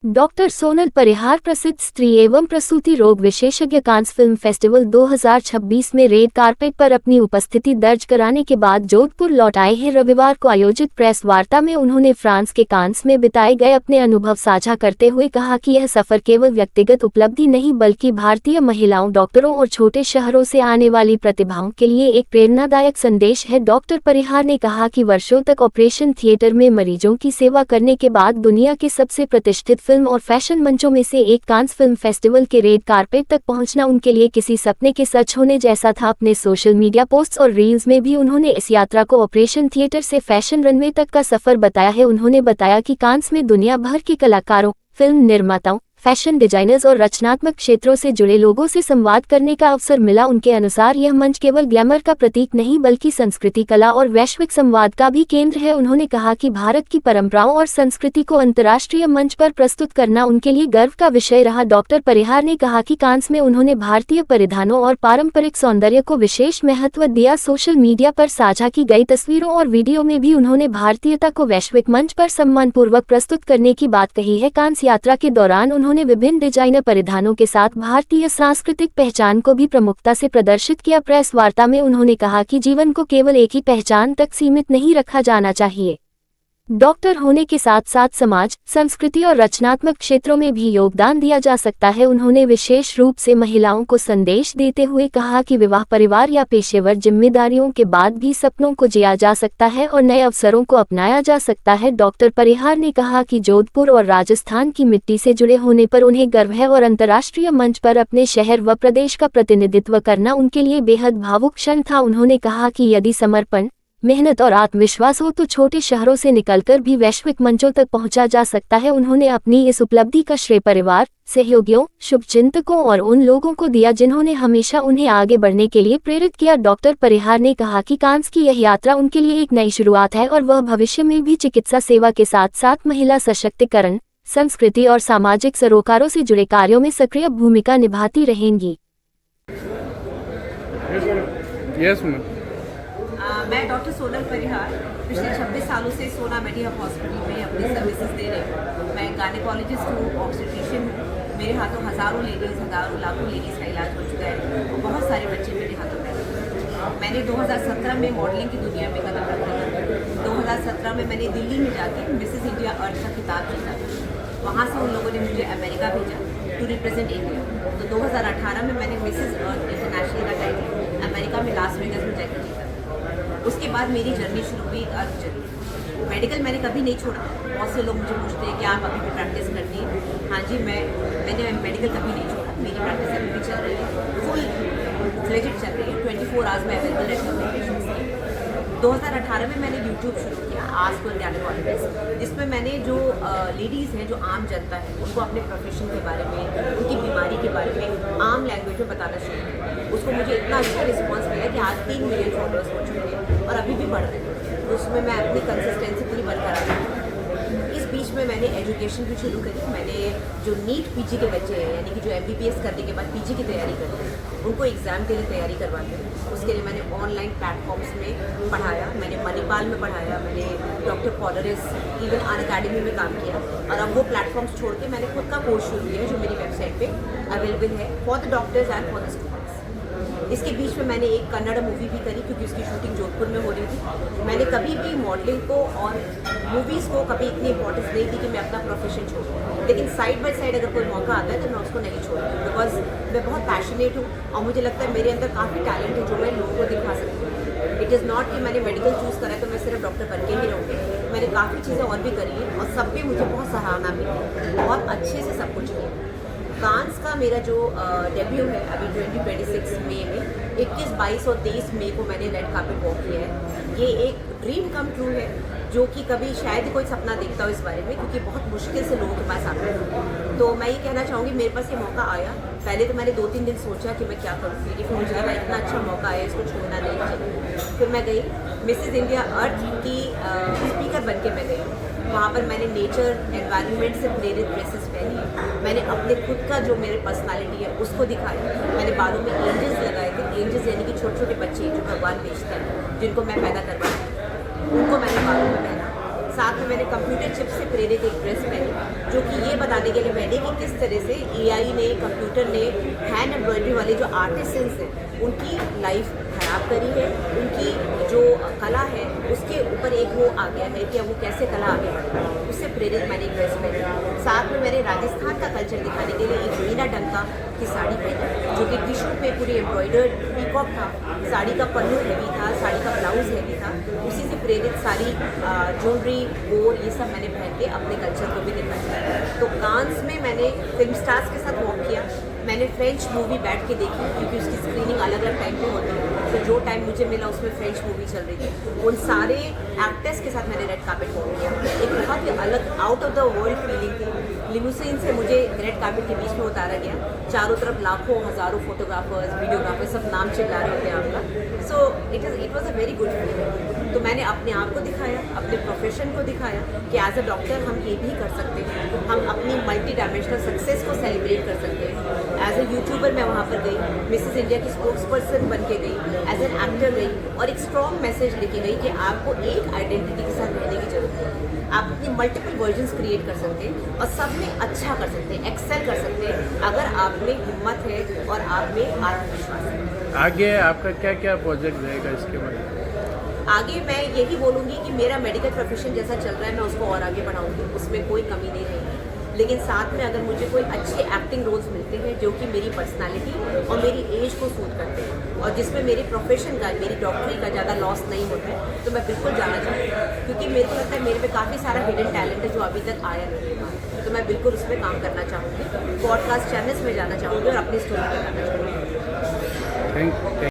Doctor Sonal परिहार प्रसिद्ध स्त्री एवं प्रसूति रोग विशेषज्ञ कांस फिल्म फेस्टिवल 2026 में रेड कारपेट पर अपनी उपस्थिति दर्ज कराने के बाद जोधपुर लौट आए हैं। रविवार को आयोजित प्रेस वार्ता में उन्होंने फ्रांस के कांस में बिताए गए अपने अनुभव साझा करते हुए कहा कि यह सफर केवल व्यक्तिगत उपलब्धि नहीं बल्कि भारतीय महिलाओं, डॉक्टरों और छोटे शहरों से आने वाली प्रतिभाओं के लिए एक प्रेरणादायक संदेश है। डॉक्टर परिहार ने कहा कि वर्षों तक ऑपरेशन थिएटर में मरीजों की सेवा करने के बाद दुनिया के सबसे प्रतिष्ठित फिल्म और फैशन मंचों में से एक कांस फिल्म फेस्टिवल के रेड कारपेट तक पहुंचना उनके लिए किसी सपने के सच होने जैसा था। अपने सोशल मीडिया पोस्ट्स और रील्स में भी उन्होंने इस यात्रा को ऑपरेशन थिएटर से फैशन रनवे तक का सफर बताया है। उन्होंने बताया कि कांस में दुनिया भर के कलाकारों, फिल्म निर्माताओं, फैशन डिजाइनर्स और रचनात्मक क्षेत्रों से जुड़े लोगों से संवाद करने का अवसर मिला। उनके अनुसार यह मंच केवल ग्लैमर का प्रतीक नहीं बल्कि संस्कृति, कला और वैश्विक संवाद का भी केंद्र है। उन्होंने कहा कि भारत की परंपराओं और संस्कृति को अंतर्राष्ट्रीय मंच पर प्रस्तुत करना उनके लिए गर्व का विषय रहा। डॉक्टर परिहार ने कहा कि कांस में उन्होंने भारतीय परिधानों और पारंपरिक सौंदर्य को विशेष महत्व दिया। सोशल मीडिया पर साझा की गई तस्वीरों और वीडियो में भी उन्होंने भारतीयता को वैश्विक मंच पर सम्मानपूर्वक प्रस्तुत करने की बात कही है। कांस यात्रा के दौरान उन्होंने विभिन्न डिजाइनर परिधानों के साथ भारतीय सांस्कृतिक पहचान को भी प्रमुखता से प्रदर्शित किया। प्रेस वार्ता में उन्होंने कहा कि जीवन को केवल एक ही पहचान तक सीमित नहीं रखा जाना चाहिए। डॉक्टर होने के साथ साथ समाज, संस्कृति और रचनात्मक क्षेत्रों में भी योगदान दिया जा सकता है। उन्होंने विशेष रूप से महिलाओं को संदेश देते हुए कहा कि विवाह, परिवार या पेशेवर जिम्मेदारियों के बाद भी सपनों को जिया जा सकता है और नए अवसरों को अपनाया जा सकता है। डॉक्टर परिहार ने कहा कि जोधपुर और राजस्थान की मिट्टी से जुड़े होने पर उन्हें गर्व है और अंतर्राष्ट्रीय मंच पर अपने शहर व प्रदेश का प्रतिनिधित्व करना उनके लिए बेहद भावुक क्षण था। उन्होंने कहा कि यदि समर्पण, मेहनत और आत्मविश्वास हो तो छोटे शहरों से निकलकर भी वैश्विक मंचों तक पहुंचा जा सकता है। उन्होंने अपनी इस उपलब्धि का श्रेय परिवार, सहयोगियों, शुभचिंतकों और उन लोगों को दिया जिन्होंने हमेशा उन्हें आगे बढ़ने के लिए प्रेरित किया। डॉक्टर परिहार ने कहा कि कांस की यह यात्रा उनके लिए एक नई शुरुआत है और वह भविष्य में भी चिकित्सा सेवा के साथ साथ महिला सशक्तिकरण, संस्कृति और सामाजिक सरोकारों से जुड़े कार्यों में सक्रिय भूमिका निभाती रहेंगी। मैं डॉक्टर सोनल परिहार पिछले 26 सालों से सोना मेडिहब हॉस्पिटल में अपनी सर्विसेज दे रही हूँ। मैं गायनेकोलॉजिस्ट हूँ, ऑब्स्टेट्रिशियन हूँ। मेरे हाथों हज़ारों लेडीज़, हज़ारों लाखों लेडीज़ का इलाज हो चुका है और बहुत सारे बच्चे मेरे हाथों में। मैंने 2017 में मॉडलिंग की दुनिया में कदम रखा था। 2017 में मैंने दिल्ली में जाके मिसेस इंडिया अर्थ का खिताब जीता। वहाँ से उन लोगों ने मुझे अमेरिका भेजा टू रिप्रेजेंट इंडिया। तो 2018 में मैंने मिसेस अर्थ इंटरनेशनल का टाइटल अमेरिका में लास वेगस में जाकर जीता। उसके बाद मेरी जर्नी शुरू हुई अर्थ जर्नी। मेडिकल मैंने कभी नहीं छोड़ा। बहुत से लोग मुझे पूछते हैं कि आप अभी भी प्रैक्टिस करती हैं। हाँ जी, मैंने मेडिकल कभी नहीं छोड़ा। मेरी प्रैक्टिस अभी भी चल रही है, फुल फ्लेजेड चल रही है। 24 आवर्स में अवेलेबल रहती हूँ पेशेंट्स की। 2018 में मैंने यूट्यूब शुरू किया, आस्क फॉर गायनेकोलॉजिस्ट, जिसमें मैंने जो लेडीज़ हैं, जो आम जनता है, उनको अपने प्रोफेशन के बारे में, उनकी बीमारी के बारे में आम लैंग्वेज में बताना शुरू किया। उसको मुझे इतना अच्छा रिस्पॉन्स मिला कि आज 3 मिलियन फॉलोअर्स हो चुके हैं और अभी भी बढ़ रहे हैं। तो उसमें मैं अपनी कंसिस्टेंसी पूरी बरकरार रखी। इस बीच में मैंने एजुकेशन भी शुरू करी। मैंने जो नीट पीजी के बच्चे हैं, यानी कि जो MBBS करने के बाद पीजी की तैयारी करते हैं, उनको एग्ज़ाम के लिए तैयारी करवाते हैं। उसके लिए मैंने ऑनलाइन प्लेटफॉर्म्स में पढ़ाया। मैंने मणिपाल में पढ़ाया, मैंने डॉक्टर पॉलरिस, इवन अन अकेडमी में काम किया। और अब वो प्लेटफॉर्म्स छोड़ के मैंने खुद का कोर्स शुरू किया जो मेरी वेबसाइट पे अवेलेबल है for the doctors and for the students. इसके बीच में मैंने एक कन्नड़ मूवी भी करी क्योंकि उसकी शूटिंग जोधपुर में हो रही थी। मैंने कभी भी मॉडलिंग को और मूवीज़ को कभी इतनी इंपॉर्टेंस नहीं दी कि मैं अपना प्रोफेशन छोड़ूं, लेकिन साइड बाय साइड अगर कोई मौका आता है तो मैं उसको नहीं छोड़ती, बिकॉज मैं बहुत पैशनेट हूँ और मुझे लगता है मेरे अंदर काफ़ी टैलेंट है जो मैं लोगों को दिखा सकती हूँ। इट इज़ नॉट कि मैंने मेडिकल चूज़ करा है तो मैं सिर्फ डॉक्टर बन के ही रहूँगी। मैंने काफ़ी चीज़ें और भी करी हैं और सब पे मुझे बहुत सराहना मिली, बहुत अच्छे से सब कुछ किया। कांस का मेरा जो डेब्यू है अभी 2026 मई में, 21, 22 और 23 मई को मैंने रेड कार्पेट वॉक किया है। ये एक ड्रीम कम ट्रू है जो कि कभी शायद कोई सपना देखता हो इस बारे में, क्योंकि बहुत मुश्किल से लोगों के पास आता है। तो मैं ये कहना चाहूँगी, मेरे पास ये मौका आया। पहले तो मैंने 2-3 दिन सोचा कि मैं क्या करूँ, फिर मुझे लगा इतना अच्छा मौका आया, इसको छोड़ना नहीं चाहिए। फिर मैं गई मिसेस इंडिया अर्थ की स्पीकर बन के मैं गई। वहाँ पर मैंने नेचर एनवायरनमेंट से प्रेरित ड्रेसेस पहनी। मैंने अपने खुद का जो मेरे पर्सनालिटी है उसको दिखाया। मैंने बालों में एंजल्स लगाए थे। एंजल्स यानी कि छोटे छोटे बच्चे जो भगवान भेजते हैं, जिनको मैं पैदा करवाती हूँ, उनको मैंने बालों में पहना। साथ में मैंने कंप्यूटर चिप से प्रेरित एक ड्रेस पहनी, जो कि ये बताने के लिए पहनी कि किस तरह से एआई ने, कंप्यूटर ने हैंड एम्ब्रॉयडरी वाले जो आर्टिसंस हैं उनकी लाइफ खराब करी है, उनकी जो कला है उसके ऊपर एक वो आ गया है कि अब वो कैसे कला आगे बढ़े, उससे प्रेरित मैंने एक ड्रेस पहनी। साथ में मैंने राजस्थान का कल्चर दिखाने के लिए एक मीना डंका की साड़ी पहनी, जो कि टिशू पे पूरी एम्ब्रॉयडर्ड पीकॉक था, साड़ी का पल्लू हैवी था, साड़ी का ब्लाउज हैवी था, उसी से प्रेरित सारी ज्वेलरी और ये सब मैंने पहन के अपने कल्चर को भी दिखाया। तो कांस में मैंने फिल्म स्टार्स के साथ वॉक किया, मैंने फ्रेंच मूवी बैठ के देखी क्योंकि उसकी स्क्रीनिंग अलग अलग टाइम पे होती है, तो जो टाइम मुझे मिला उसमें फ्रेंच मूवी चल रही थी, उन सारे एक्टर्स के साथ मैंने रेड कार्पेट वॉक किया। एक बहुत ही अलग out of the world feeling थी। लिमोसिन से मुझे रेड कार्पेट के बीच में उतारा गया, चारों तरफ लाखों हज़ारों फोटोग्राफर्स, वीडियोग्राफर्स सब नाम चिल्ला रहे होते हैं आपका। So it was a very good feeling. तो मैंने अपने आप को दिखाया, अपने प्रोफेशन को दिखाया कि एज अ डॉक्टर हम ये भी कर सकते हैं, हम अपनी मल्टी डायमेंशनल सक्सेस को सेलिब्रेट कर सकते हैं। एज ए यूट्यूबर मैं वहाँ पर गई, मिसेस इंडिया की स्पोक्स पर्सन बन के गई, एज एन एक्टर गई और एक स्ट्रॉन्ग मैसेज लेके गई कि आपको एक आइडेंटिटी के साथ रहने की जरूरत है। आप अपनी मल्टीपल वर्जन्स क्रिएट कर सकते हैं और सब में अच्छा कर सकते हैं, एक्सेल कर सकते हैं, अगर आप में हिम्मत है और आप में आत्मविश्वास है। आगे आपका क्या क्या प्रोजेक्ट रहेगा इसके बाद? आगे मैं यही बोलूँगी कि मेरा मेडिकल प्रोफेशन जैसा चल रहा है मैं उसको और आगे बढ़ाऊँगी, उसमें कोई कमी नहीं रहेगी। लेकिन साथ में अगर मुझे कोई अच्छे एक्टिंग रोल्स मिलते हैं जो कि मेरी पर्सनालिटी और मेरी एज को सूट करते हैं और जिसमें मेरे प्रोफेशन का, मेरी डॉक्टरी का ज़्यादा लॉस नहीं होता है, तो मैं बिल्कुल जाना चाहूँगी, क्योंकि मेरे को लगता है मेरे में काफ़ी सारा हिडन टैलेंट है जो अभी तक आया नहीं है। तो मैं बिल्कुल उस पर काम करना चाहूँगी, पॉडकास्ट चैनल्स में जाना चाहूँगी और अपनी स्टोरी बताना चाहूँगी। थैंक